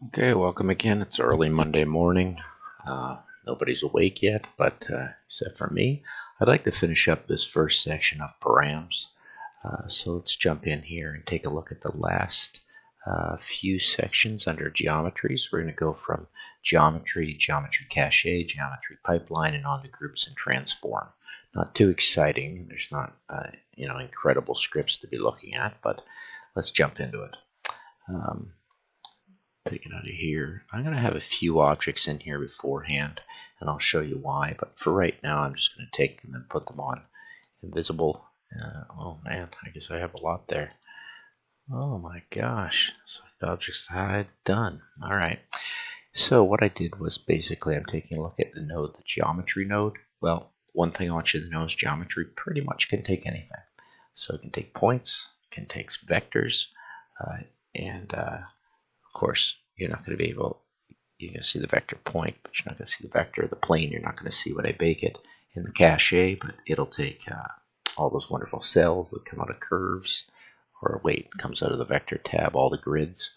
Okay, welcome again. It's early Monday morning. Nobody's awake yet, but except for me, I'd like to finish up this first section of params. So let's jump in here and take a look at the last few sections under geometries. We're going to go from geometry, geometry cache, geometry pipeline, and on to groups and transform. Not too exciting. There's not incredible scripts to be looking at, but let's jump into it. Take it out of here. I'm going to have a few objects in here beforehand, and I'll show you why. But for right now, I'm just going to take them and put them on invisible. Oh man, I guess I have a lot there. Oh my gosh, select objects to hide, done. All right. So what I did was basically I'm taking a look at the node, the geometry node. Well, one thing I want you to know is geometry pretty much can take anything. So it can take points, can take vectors, and of course, you're not going to be able, you're going to see the vector point, but you're not going to see the vector, the plane. You're not going to see when I bake it in the cache, but it'll take all those wonderful cells that come out of curves, or wait, comes out of the vector tab, all the grids.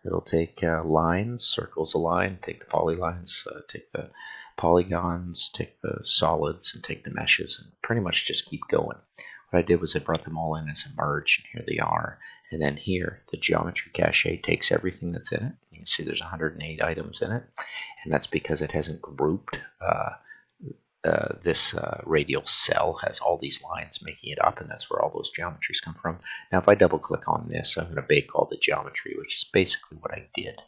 It'll take lines, circles a line, take the polylines, take the polygons, take the solids, and take the meshes, and pretty much just keep going. What I did was I brought them all in as a merge, and here they are. And then here, the geometry cache takes everything that's in it. You can see there's 108 items in it, and that's because it hasn't grouped. This radial cell has all these lines making it up, and that's where all those geometries come from. Now, if I double click on this, I'm going to bake all the geometry, which is basically what I did.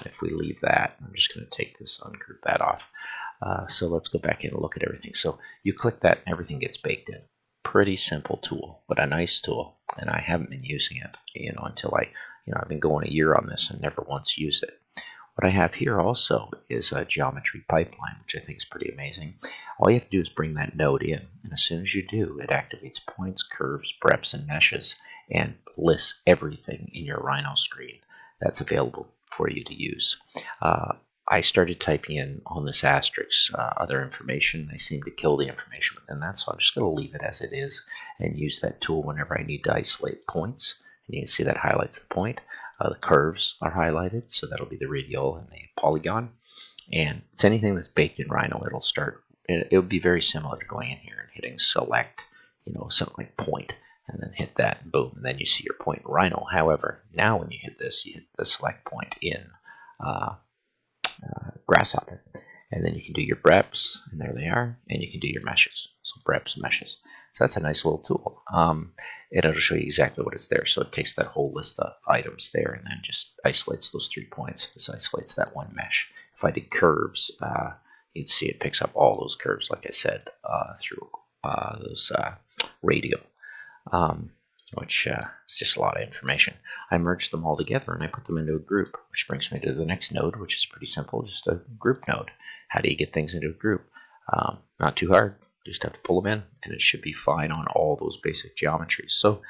If we leave that, I'm just going to take this, ungroup that off. So let's go back in and look at everything. So you click that, and everything gets baked in. Pretty simple tool, but a nice tool, and I haven't been using it, until I've been going a year on this and never once used it. What I have here also is a geometry pipeline, which I think is pretty amazing. All you have to do is bring that node in, and as soon as you do, it activates points, curves, preps, and meshes, and lists everything in your Rhino screen that's available for you to use. I started typing in on this asterisk other information. I seem to kill the information within that, so I'm just going to leave it as it is and use that tool whenever I need to isolate points. And you can see that highlights the point. The curves are highlighted, so that'll be the radial and the polygon. And it's anything that's baked in Rhino, it'll start. It would be very similar to going in here and hitting select, something like point, and then hit that, and boom, and then you see your point in Rhino. However, now when you hit this, you hit the select point in Grasshopper, and then you can do your breps, and there they are, and you can do your meshes. So breps, meshes. So that's a nice little tool. It'll show you exactly what is there. So it takes that whole list of items there and then just isolates those 3 points. This isolates that one mesh. If I did curves, you'd see it picks up all those curves, like I said, through those radial. Which is just a lot of information. I merged them all together and I put them into a group, which brings me to the next node, which is pretty simple, just a group node. How do you get things into a group? Not too hard, just have to pull them in, and it should be fine on all those basic geometries. So,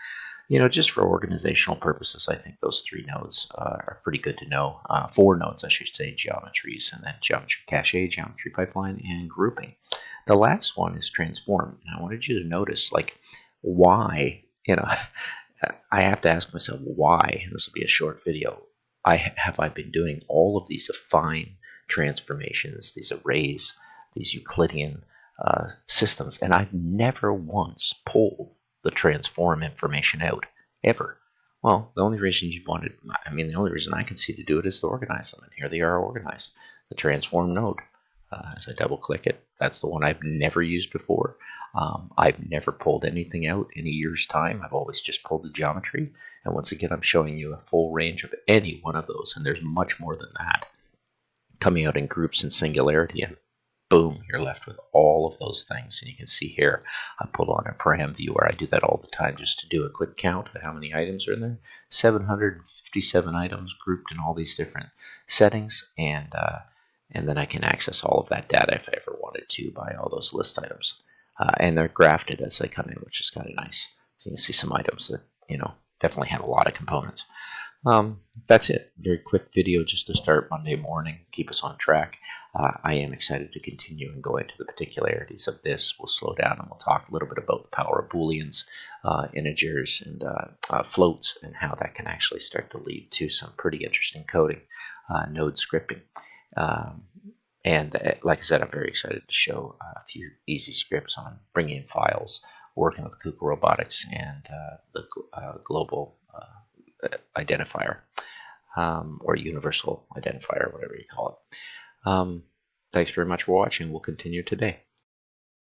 just for organizational purposes, I think those 3 nodes are pretty good to know. 4 nodes, I should say, geometries, and then geometry cache, geometry pipeline, and grouping. The last one is transform. And I wanted you to notice, why. I have to ask myself why, and this will be a short video, have I been doing all of these affine transformations, these arrays, these Euclidean systems, and I've never once pulled the transform information out, ever. Well, the only reason the only reason I can see to do it is to organize them, and here they are organized. The transform node. As I double click it, that's the one I've never used before. I've never pulled anything out in a year's time. I've always just pulled the geometry. And once again, I'm showing you a full range of any one of those. And there's much more than that coming out in groups and singularity. And boom, you're left with all of those things. And you can see here, I pulled on a param viewer. I do that all the time just to do a quick count of how many items are in there. 757 items grouped in all these different settings. And then I can access all of that data if I ever wanted to by all those list items. And they're grafted as they come in, which is kind of nice. So you can see some items that, definitely have a lot of components. That's it. Very quick video just to start Monday morning, keep us on track. I am excited to continue and go into the particularities of this. We'll slow down and we'll talk a little bit about the power of booleans, integers, and floats, and how that can actually start to lead to some pretty interesting coding, node scripting. Um, and like I said, I'm very excited to show a few easy scripts on bringing in files, working with Kuka Robotics and the global identifier, or universal identifier, whatever you call it. Thanks very much for watching. We'll continue today.